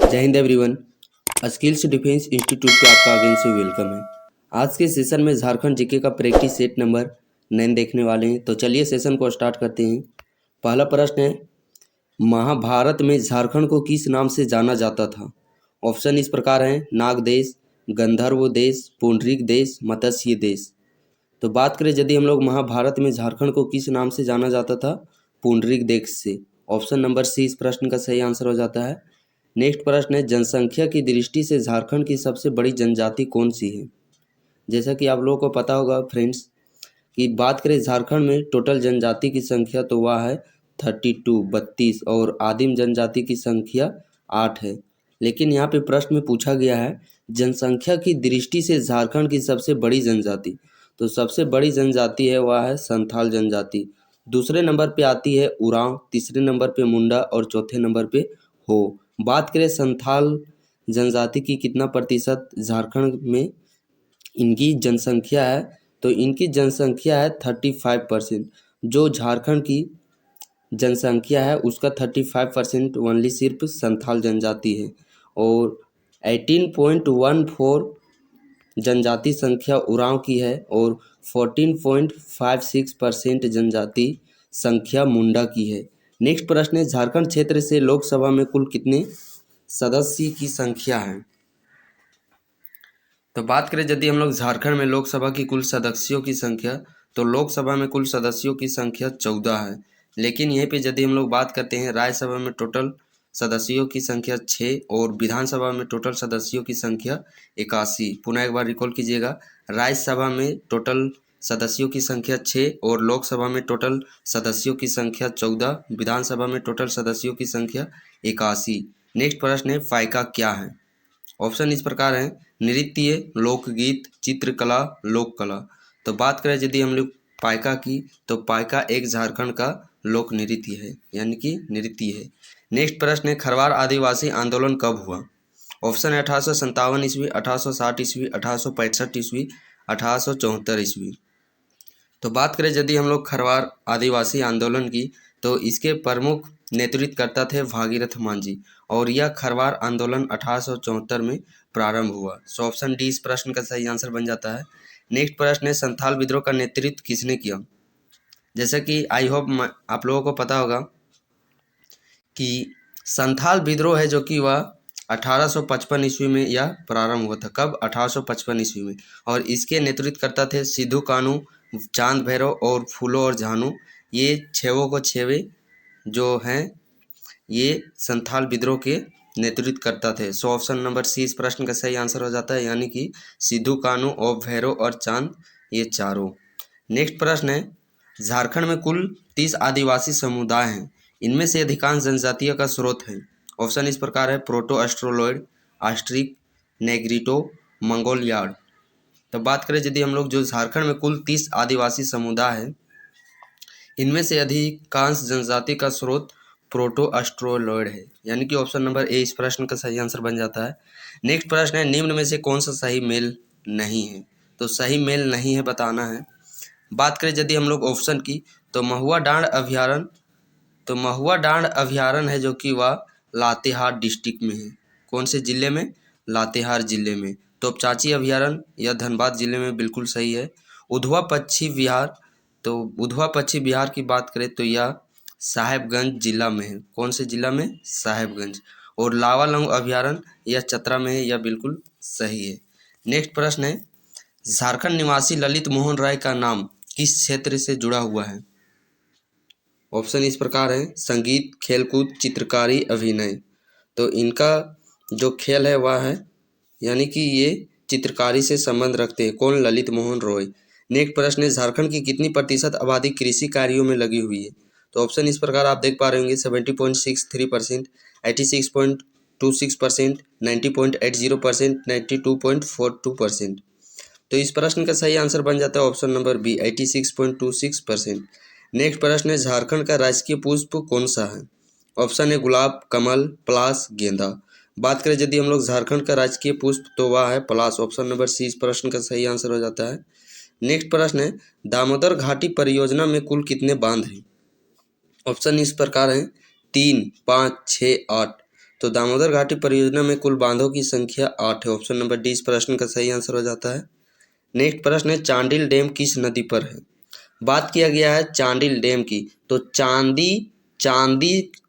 जय Hind everyone. Skills defence institute पे आपका अगेन से वेलकम है। आज के सेशन में झारखंड जीके का प्रैक्टिस सेट नंबर 9 देखने वाले हैं। तो चलिए सेशन को स्टार्ट करते हैं। पहला प्रश्न है, महाभारत में झारखंड को किस नाम से जाना जाता था? ऑप्शन इस प्रकार हैं, नाग देश, गंधर्व देश, पुंडरीक देश, मत्स्य देश। तो बात करें यदि हम लोग महाभारत में झारखंड को किस नाम से जाना जाता था? पुंडरीक देश से। ऑप्शन नंबर सी इस प्रश्न का सही आंसर हो जाता है। नेक्स्ट प्रश्न है, जनसंख्या की दृष्टि से झारखंड की सबसे बड़ी जनजाति कौन सी है? जैसा कि आप लोगों को पता होगा फ्रेंड्स कि बात करें झारखंड में टोटल जनजाति की संख्या तो वह है 32 और आदिम जनजाति की संख्या 8 है। लेकिन यहाँ पे प्रश्न में पूछा गया है जनसंख्या की दृष्टि से झारखंड की सबसे बड़ी जनजाति। तो सबसे बड़ी जनजाति है वह है संथाल जनजाति। दूसरे नंबर पे आती है उरांव, तीसरे नंबर पे मुंडा और चौथे नंबर पे हो। बात करें संथाल जनजाति की कितना प्रतिशत झारखंड में इनकी जनसंख्या है, तो इनकी जनसंख्या है 35%। जो झारखंड की जनसंख्या है उसका 35% ओनली सिर्फ संथाल जनजाति है और 18.14 जनजाति संख्या उरांव की है और 14.56% जनजाति संख्या मुंडा की है। नेक्स्ट प्रश्न है, झारखंड क्षेत्र से लोकसभा में कुल कितने सदस्य की संख्या है? तो बात करें यदि हम लोग झारखंड में लोकसभा की कुल सदस्यों की संख्या, तो लोकसभा में कुल सदस्यों की संख्या 14 है। लेकिन यहीं पे यदि हम लोग बात करते हैं राज्यसभा में टोटल सदस्यों की संख्या 6 और विधानसभा में टोटल सदस्यों की संख्या 81। पुनः एक बार रिकॉल कीजिएगा, राज्यसभा में टोटल सदस्यों की संख्या 6 और लोकसभा में टोटल सदस्यों की संख्या 14, विधानसभा में टोटल सदस्यों की संख्या 81। नेक्स्ट प्रश्न है, फाइका क्या है? ऑप्शन इस प्रकार है, नृत्य, लोकगीत, चित्रकला, लोक कला। तो बात करें यदि हम लोग पाइका की, तो पाइका एक झारखंड का लोक नृत्य है, यानी कि नृत्य है। नेक्स्ट प्रश्न है, खरवार आदिवासी आंदोलन कब हुआ? ऑप्शन है 1857 ईस्वी, 1860 ईस्वी, 1865 ईस्वी, 1874 ईस्वी। तो बात करें यदि हम लोग खरवार आदिवासी आंदोलन की, तो इसके प्रमुख नेतृत्वकर्ता थे भागीरथ मांझी और यह खरवार आंदोलन 1874 में प्रारंभ हुआ। सो ऑप्शन डी इस प्रश्न का सही आंसर बन जाता है। नेक्स्ट प्रश्न है, संथाल विद्रोह का नेतृत्व किसने किया? जैसा कि आई होप आप लोगों को पता होगा कि संथाल विद्रोह है जो कि वह 1855 ईस्वी में यह प्रारंभ हुआ था। कब? 1855 ईस्वी में। और इसके नेतृत्वकर्ता थे सिद्धू कानू, चांद भैरव और फूलो और झानू। ये छेवों को छेवे जो हैं ये संथाल विद्रोह के नेतृत्व करता थे। सो ऑप्शन नंबर सी इस प्रश्न का सही आंसर हो जाता है, यानी कि सिद्धू कानू और भैरव और चांद, ये चारों। नेक्स्ट प्रश्न है, झारखंड में कुल 30 आदिवासी समुदाय हैं, इनमें से अधिकांश जनजातियों का स्रोत है। ऑप्शन इस प्रकार है, प्रोटो एस्ट्रोलॉयड, आस्ट्रिक, नेग्रिटो, मंगोलियाड। तो बात करें यदि हम लोग जो झारखंड में कुल 30 आदिवासी समुदाय है, इनमें से अधिकांश जनजाति का स्रोत प्रोटो एस्ट्रोलॉयड है, यानी कि ऑप्शन नंबर ए इस प्रश्न का सही आंसर बन जाता है। नेक्स्ट प्रश्न है, निम्न में से कौन सा सही मेल नहीं है? तो सही मेल नहीं है बताना है। बात करें यदि हम लोग ऑप्शन की, तो महुआ डांड अभ्यारण्य है जो कि वह लातेहार डिस्ट्रिक्ट में है। कौन से जिले में? लातेहार जिले में। तोपचाची अभ्यारण्य यह धनबाद जिले में बिल्कुल सही है। उधवा पक्षी विहार, तो उधवा पक्षी विहार की बात करें तो यह साहेबगंज जिला में है। कौन से जिला में? साहेबगंज। और लावालौंग अभ्यारण्य यह चतरा में है, यह बिल्कुल सही है। नेक्स्ट प्रश्न है, झारखंड निवासी ललित मोहन राय का नाम किस क्षेत्र से जुड़ा हुआ है? ऑप्शन इस प्रकार है, संगीत, खेलकूद, चित्रकारी, अभिनय। तो इनका जो खेल है वह है, यानी कि ये चित्रकारी से संबंध रखते हैं। कौन? ललित मोहन रॉय। नेक्स्ट प्रश्न है, झारखंड की कितनी प्रतिशत आबादी कृषि कार्यों में लगी हुई है? तो ऑप्शन इस प्रकार आप देख पा रहे होंगे, 70.63%, 86.26%, 90.80%, 92.42%। तो इस प्रश्न का सही आंसर बन जाता है ऑप्शन नंबर बी, 86.26%। नेक्स्ट प्रश्न है, झारखंड का राजकीय पुष्प कौन सा है? ऑप्शन है गुलाब, कमल, पलाश, गेंदा। बात करें यदि हम लोग झारखंड का राजकीय पुष्प, तो वह है पलाश। ऑप्शन नंबर सी इस प्रश्न का सही आंसर हो जाता है। नेक्स्ट प्रश्न है, दामोदर घाटी परियोजना में कुल कितने बांध हैं? ऑप्शन इस प्रकार हैं, 3, 5, 6, 8। तो दामोदर घाटी परियोजना में कुल बांधों की संख्या 8 है। ऑप्शन नंबर डी इस प्रश्न का सही आंसर हो जाता है। नेक्स्ट प्रश्न है चांडिल डैम किस नदी पर है। बात किया गया है चांडिल डैम की, तो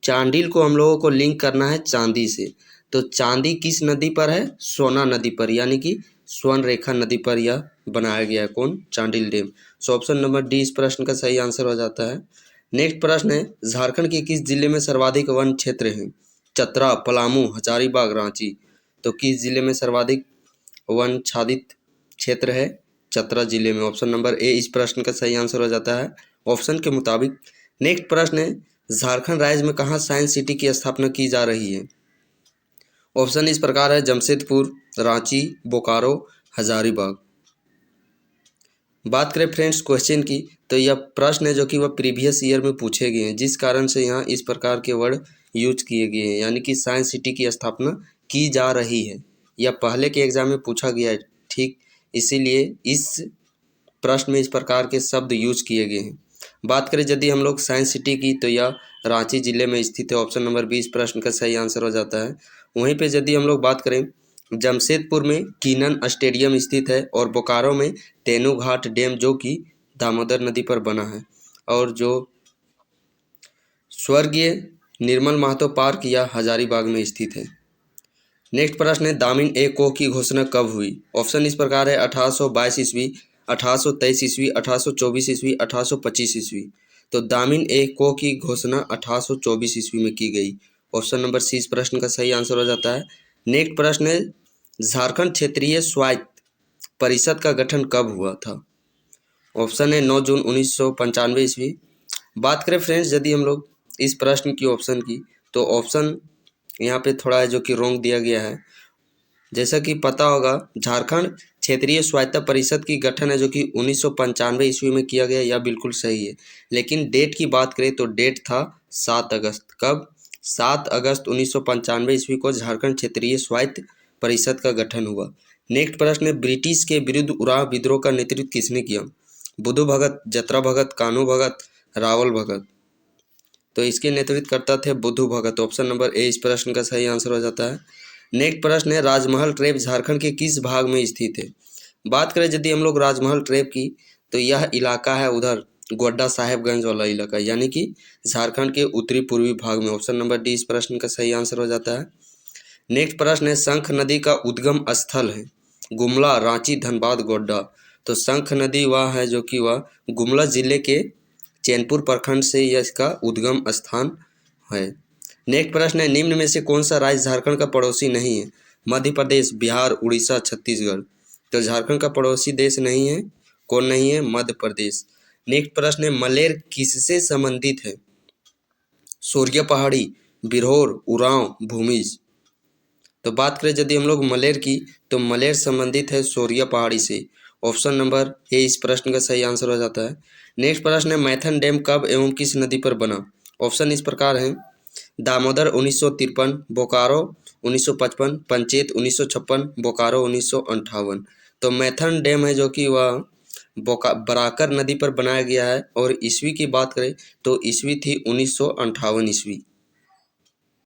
चांडिल को हम लोगों को लिंक करना है चांदी से। तो चांदी किस नदी पर है? सोना नदी पर, यानी कि स्वर्ण रेखा नदी पर यह बनाया गया है। कौन? Chandil dam. So option number D इस प्रश्न का सही आंसर हो जाता है। नेक्स्ट प्रश्न है झारखंड के किस जिले में सर्वाधिक वन क्षेत्र हैं? चतरा, पलामू, हजारीबाग, रांची। तो किस जिले में सर्वाधिक वन आच्छादित क्षेत्र है? चतरा जिले में। ऑप्शन नंबर ए इस प्रश्न का सही आंसर हो जाता है ऑप्शन के मुताबिक। नेक्स्ट प्रश्न है झारखंड राज्य में कहाँ साइंस सिटी की स्थापना की जा रही है? ऑप्शन इस प्रकार है जमशेदपुर, रांची, बोकारो, हजारीबाग। बात करें फ्रेंड्स क्वेश्चन की, तो यह प्रश्न है जो कि वह प्रीवियस ईयर में पूछे गए हैं, जिस कारण से यहाँ इस प्रकार के वर्ड यूज किए गए हैं, यानी कि साइंस सिटी की स्थापना की जा रही है। यह पहले के एग्जाम में पूछा गया है, ठीक, इसीलिए इस प्रश्न में इस प्रकार के शब्द यूज किए गए हैं। बात करें यदि हम लोग साइंस सिटी की, तो यह रांची जिले में स्थित है। ऑप्शन नंबर 20 प्रश्न का सही आंसर हो जाता है। वहीं पे यदि हम लोग बात करें जमशेदपुर में कीनन स्टेडियम स्थित है और बोकारो में तेनूघाट डैम जो कि दामोदर नदी पर बना है, और जो स्वर्गीय निर्मल महतो पार्क या हजारीबाग में स्थित है। नेक्स्ट प्रश्न है दामिन ए को की घोषणा कब हुई? ऑप्शन इस प्रकार है 1822 ईस्वी, 1823 ईस्वी, 1824 ईस्वी, 1825 ईस्वी। तो दामिन ए को की घोषणा 1824 ईस्वी में की गई। ऑप्शन नंबर सी इस प्रश्न का सही आंसर हो जाता है। नेक्स्ट प्रश्न है झारखंड क्षेत्रीय स्वायत्त परिषद का गठन कब हुआ था? ऑप्शन है 9 जून 1995 ईस्वी। बात करें फ्रेंड्स यदि हम लोग इस प्रश्न की ऑप्शन की, तो ऑप्शन यहाँ पे थोड़ा है जो कि रॉन्ग दिया गया है। जैसा कि पता होगा झारखंड क्षेत्रीय स्वायत्त परिषद की गठन है जो कि 1995 ईस्वी में किया गया, यह बिल्कुल सही है। लेकिन डेट की बात करें तो डेट था 7 अगस्त। कब? 7 अगस्त 1995 ईस्वी को झारखंड क्षेत्रीय स्वायत्त परिषद का गठन हुआ। नेक्स्ट प्रश्न है ब्रिटिश के विरुद्ध उराव विद्रोह का नेतृत्व किसने किया? बुद्धू भगत, जतरा भगत, कान्हू भगत, रावल भगत। तो इसके नेतृत्व करता थे बुद्धू भगत। ऑप्शन नंबर ए इस प्रश्न का सही आंसर हो जाता है। नेक्स्ट प्रश्न है राजमहल ट्रैप झारखंड के किस भाग में स्थित है? बात करें यदि हम लोग राजमहल ट्रैप की, तो यह इलाका है उधर गोड्डा साहेबगंज वाला इलाका, यानी कि झारखंड के उत्तरी पूर्वी भाग में। ऑप्शन नंबर डी इस प्रश्न का सही आंसर हो जाता है। नेक्स्ट प्रश्न है शंख नदी का उद्गम स्थल है गुमला, रांची, धनबाद, गोड्डा। तो शंख नदी वह है जो कि वह गुमला जिले के चैनपुर प्रखंड से यह इसका उद्गम स्थान है। नेक्स्ट प्रश्न है निम्न में से कौन सा राज्य झारखंड का पड़ोसी नहीं है? मध्य प्रदेश, बिहार, उड़ीसा, छत्तीसगढ़। तो झारखंड का पड़ोसी देश नहीं है। कौन नहीं है? मध्य प्रदेश। नेक्स्ट प्रश्न है मलेर किससे संबंधित है? सोरिया पहाड़ी, बिरहोर, उरांव, भूमिज। तो बात करें यदि हम लोग मलेर की, तो मलेर संबंधित है सोरिया पहाड़ी से। ऑप्शन नंबर ए इस प्रश्न का सही आंसर हो जाता है। नेक्स्ट प्रश्न है मैथन डैम कब एवं किस नदी पर बना? ऑप्शन इस प्रकार हैं दामोदर 1953, बोकारो 1955, पंचेत 1956, बोकारो 1958। तो मैथन डैम है जो कि वह बराकर नदी पर बनाया गया है, और ईस्वी की बात करें तो ईस्वी थी 1958 ईस्वी।